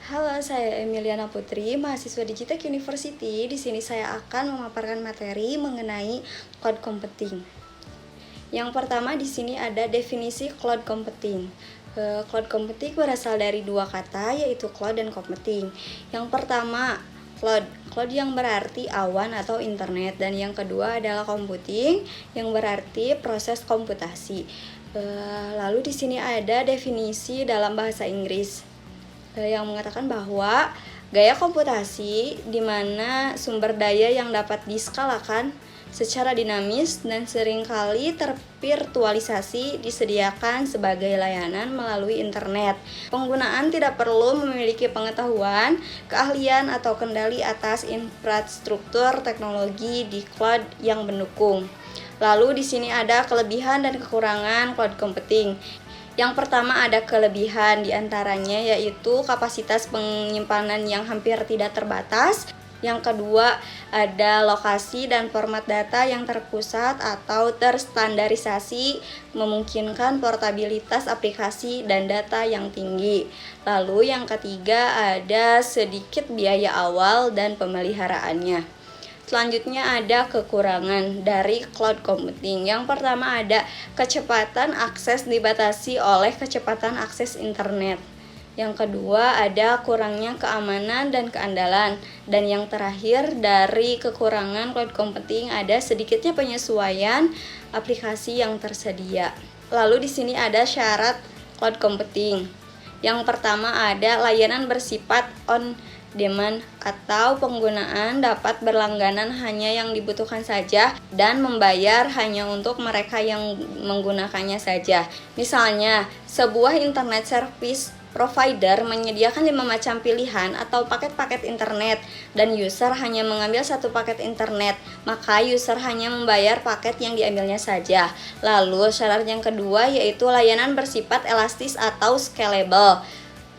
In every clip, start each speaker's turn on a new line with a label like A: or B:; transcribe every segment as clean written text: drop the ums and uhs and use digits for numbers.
A: Halo, saya Emiliana Putri, mahasiswa di Gitec University. Di sini saya akan memaparkan materi mengenai cloud computing. Yang pertama di sini ada definisi cloud computing. Cloud computing berasal dari dua kata, yaitu cloud dan computing. Yang pertama, cloud yang berarti awan atau internet, dan yang kedua adalah computing yang berarti proses komputasi. Lalu di sini ada definisi dalam bahasa Inggris yang mengatakan bahwa gaya komputasi di mana sumber daya yang dapat diskalakan secara dinamis dan seringkali tervirtualisasi disediakan sebagai layanan melalui internet. Penggunaan tidak perlu memiliki pengetahuan, keahlian, atau kendali atas infrastruktur teknologi di cloud yang mendukung. Lalu di sini ada kelebihan dan kekurangan cloud computing. Yang pertama ada kelebihan diantaranya yaitu kapasitas penyimpanan yang hampir tidak terbatas. Yang kedua ada lokasi dan format data yang terpusat atau terstandarisasi, memungkinkan portabilitas aplikasi dan data yang tinggi. Lalu yang ketiga ada sedikit biaya awal dan pemeliharaannya. Selanjutnya ada kekurangan dari cloud computing. Yang pertama ada kecepatan akses dibatasi oleh kecepatan akses internet. Yang kedua ada kurangnya keamanan dan keandalan. Dan yang terakhir dari kekurangan cloud computing ada sedikitnya penyesuaian aplikasi yang tersedia. Lalu di sini ada syarat cloud computing. Yang pertama ada layanan bersifat on demand atau penggunaan dapat berlangganan hanya yang dibutuhkan saja dan membayar hanya untuk mereka yang menggunakannya saja. Misalnya, sebuah internet service provider menyediakan 5 macam pilihan atau paket-paket internet dan user hanya mengambil satu paket internet, maka user hanya membayar paket yang diambilnya saja. Lalu syarat yang kedua yaitu layanan bersifat elastis atau scalable,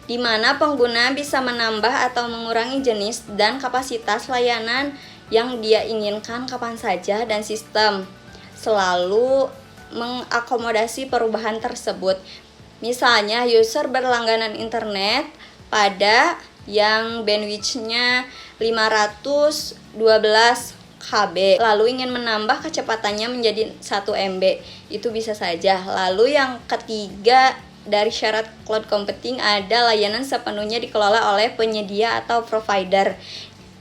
A: di mana pengguna bisa menambah atau mengurangi jenis dan kapasitas layanan yang dia inginkan kapan saja dan sistem selalu mengakomodasi perubahan tersebut. Misalnya user berlangganan internet pada yang bandwidth-nya 512 KB lalu ingin menambah kecepatannya menjadi 1 MB, itu bisa saja. Lalu yang ketiga dari syarat cloud computing ada layanan sepenuhnya dikelola oleh penyedia atau provider.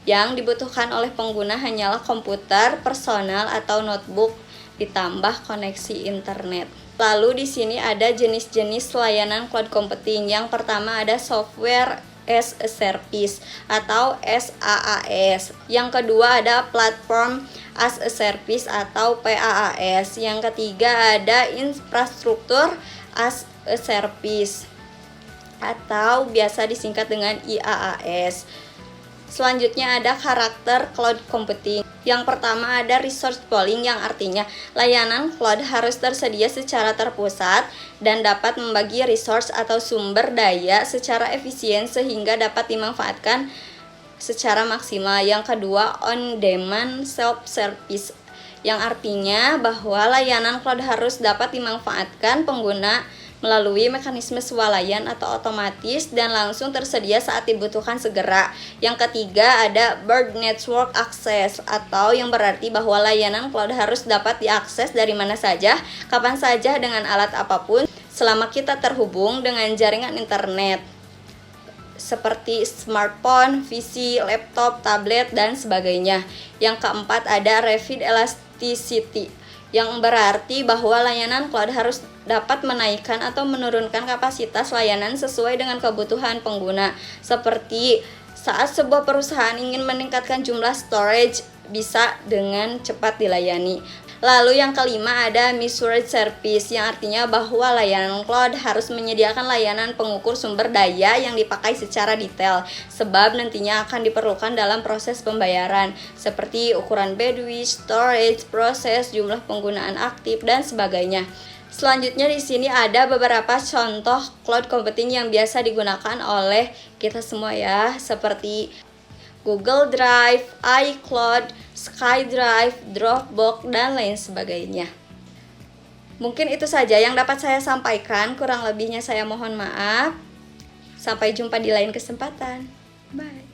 A: Yang dibutuhkan oleh pengguna hanyalah komputer personal atau notebook ditambah koneksi internet. Lalu di sini ada jenis-jenis layanan cloud computing. Yang pertama ada software as a service atau SaaS. Yang kedua ada platform as a service atau PaaS. Yang ketiga ada infrastruktur as a service atau biasa disingkat dengan IaaS. Selanjutnya ada karakter cloud computing. Yang pertama ada resource pooling, yang artinya layanan cloud harus tersedia secara terpusat dan dapat membagi resource atau sumber daya secara efisien sehingga dapat dimanfaatkan secara maksimal. Yang kedua on demand self service, yang artinya bahwa layanan cloud harus dapat dimanfaatkan pengguna melalui mekanisme swalayan atau otomatis dan langsung tersedia saat dibutuhkan segera. Yang ketiga ada broad network access, atau yang berarti bahwa layanan cloud harus dapat diakses dari mana saja, kapan saja, dengan alat apapun selama kita terhubung dengan jaringan internet seperti smartphone, PC, laptop, tablet, dan sebagainya. Yang keempat ada rapid elasticity, yang berarti bahwa layanan cloud harus dapat menaikkan atau menurunkan kapasitas layanan sesuai dengan kebutuhan pengguna. Seperti saat sebuah perusahaan ingin meningkatkan jumlah storage, bisa dengan cepat dilayani. Lalu yang kelima ada measured service, yang artinya bahwa layanan cloud harus menyediakan layanan pengukur sumber daya yang dipakai secara detail, sebab nantinya akan diperlukan dalam proses pembayaran, seperti ukuran bandwidth, storage, proses, jumlah penggunaan aktif, dan sebagainya. Selanjutnya di sini ada beberapa contoh cloud computing yang biasa digunakan oleh kita semua ya, seperti Google Drive, iCloud, SkyDrive, Dropbox, dan lain sebagainya. Mungkin itu saja yang dapat saya sampaikan, kurang lebihnya saya mohon maaf. Sampai jumpa di lain kesempatan. Bye.